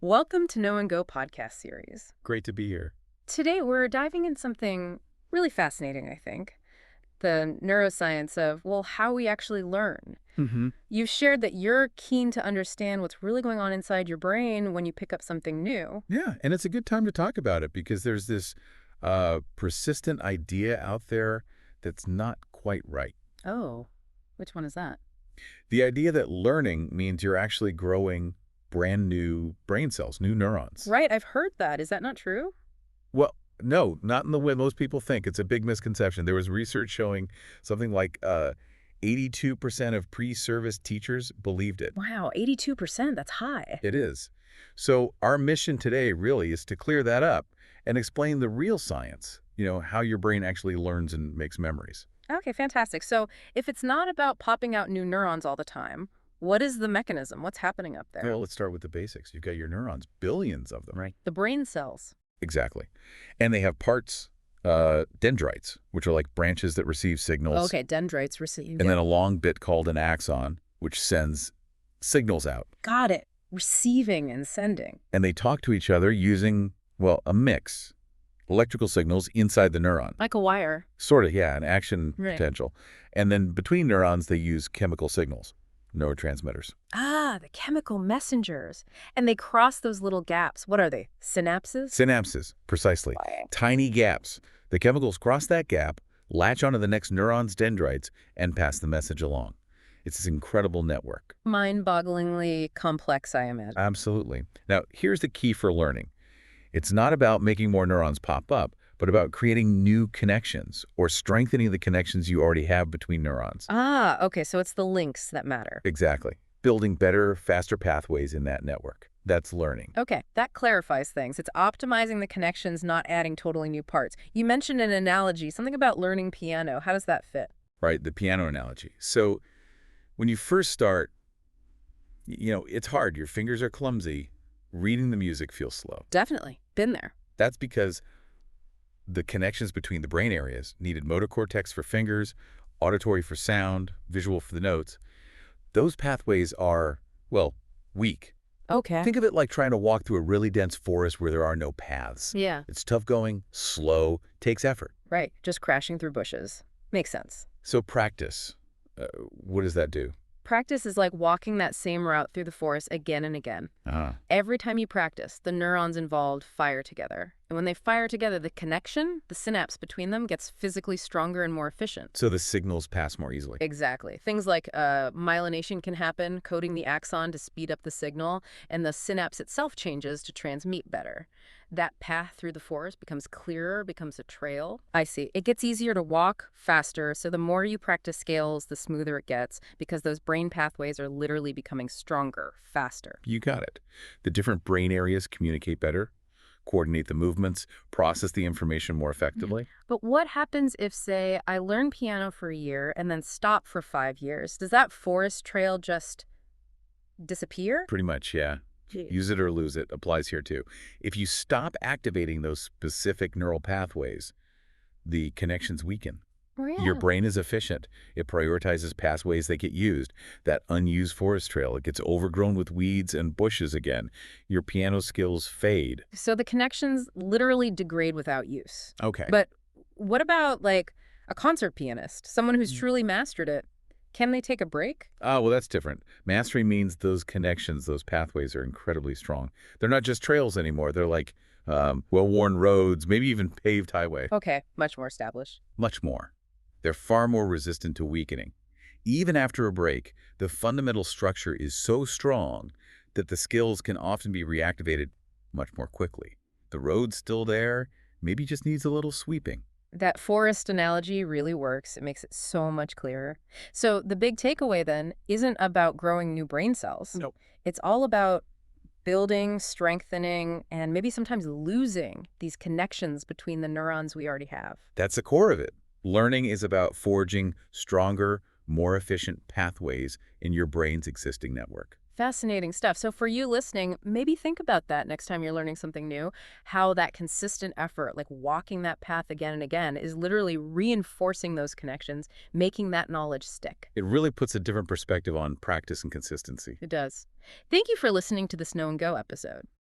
Welcome to Know and Go podcast series. Great to be here. Today we're diving in something really fascinating, I think. The neuroscience of, well, how we actually learn. hmm You've shared that you're keen to understand what's really going on inside your brain when you pick up something new. Yeah, and it's a good time to talk about it because there's this persistent idea out there that's not quite right. Oh, which one is that? The idea that learning means you're actually growing brand new brain cells, new neurons. Right, I've heard that. Is that not true? Well, no, not in the way most people think. It's a big misconception. There was research showing something like 82% of pre-service teachers believed it. Wow, 82%, that's high. It is. So our mission today really is to clear that up and explain the real science, how your brain actually learns and makes memories. Okay, fantastic. So if it's not about popping out new neurons all the time, what is the mechanism? What's happening up there? Well, let's start with the basics. You've got your neurons, billions of them. Right. The brain cells. Exactly. And they have parts, dendrites, which are like branches that receive signals, Okay, dendrites receive. and then a long bit called an axon, which sends signals out. Got it. Receiving and sending. And they talk to each other using, well, a mix. Electrical signals inside the neuron. Like a wire. Sort of, yeah, an action Right. potential. And then between neurons, they use chemical signals, neurotransmitters. Ah, the chemical messengers. And they cross those little gaps. What are they? Synapses? Synapses, precisely. Wow. Tiny gaps. The chemicals cross that gap, latch onto the next neuron's dendrites, and pass the message along. It's this incredible network. Mind-bogglingly complex, I imagine. Absolutely. Now, here's the key for learning. It's not about making more neurons pop up, but about creating new connections or strengthening the connections you already have between neurons. Ah, okay, so it's the links that matter. Exactly. Building better, faster pathways in that network. That's learning. Okay, that clarifies things. It's optimizing the connections, not adding totally new parts. You mentioned an analogy, something about learning piano. How does that fit? Right, the piano analogy. So when you first start, it's hard. Your fingers are clumsy. Reading the music feels slow. Definitely. Been there. That's because the connections between the brain areas needed motor cortex for fingers, auditory for sound, visual for the notes. Those pathways are, well, weak. Okay. Think of it like trying to walk through a really dense forest where there are no paths. Yeah, It's tough going, slow, takes effort. right. Just crashing through bushes. Makes sense. So practice. What does that do? Practice is like walking that same route through the forest again and again. Every time you practice, the neurons involved fire together. And when they fire together, the connection, the synapse between them gets physically stronger and more efficient. So the signals pass more easily. Exactly. Things like myelination can happen, coding the axon to speed up the signal, and the synapse itself changes to transmit better. That path through the forest becomes clearer, becomes a trail. I see. It gets easier to walk faster, so the more you practice scales, the smoother it gets, because those brain pathways are literally becoming stronger, faster. You got it. The different brain areas communicate better, coordinate the movements, process the information more effectively. But what happens if, say, I learn piano for a year and then stop for 5 years? Does that forest trail just disappear? Pretty much, yeah. Gee. Use it or lose it applies here too. If you stop activating those specific neural pathways, the connections weaken. Really? Your brain is efficient. It prioritizes pathways that get used. That unused forest trail, it gets overgrown with weeds and bushes again. Your piano skills fade. So the connections literally degrade without use. Okay. But what about, like, a concert pianist, someone who's truly mastered it? Can they take a break? Well, that's different. Mastery means those connections, those pathways are incredibly strong. They're not just trails anymore. They're like well-worn roads, maybe even paved highway. Okay, much more established. Much more. They're far more resistant to weakening. Even after a break, the fundamental structure is so strong that the skills can often be reactivated much more quickly. The road's still there, maybe just needs a little sweeping. That forest analogy really works. It makes it so much clearer. So the big takeaway then isn't about growing new brain cells. Nope. It's all about building, strengthening, and maybe sometimes losing these connections between the neurons we already have. That's the core of it. Learning is about forging stronger, more efficient pathways in your brain's existing network. Fascinating stuff. So for you listening, maybe think about that next time you're learning something new, how that consistent effort, like walking that path again and again, is literally reinforcing those connections, making that knowledge stick. It really puts a different perspective on practice and consistency. It does. Thank you for listening to this Know and Go episode.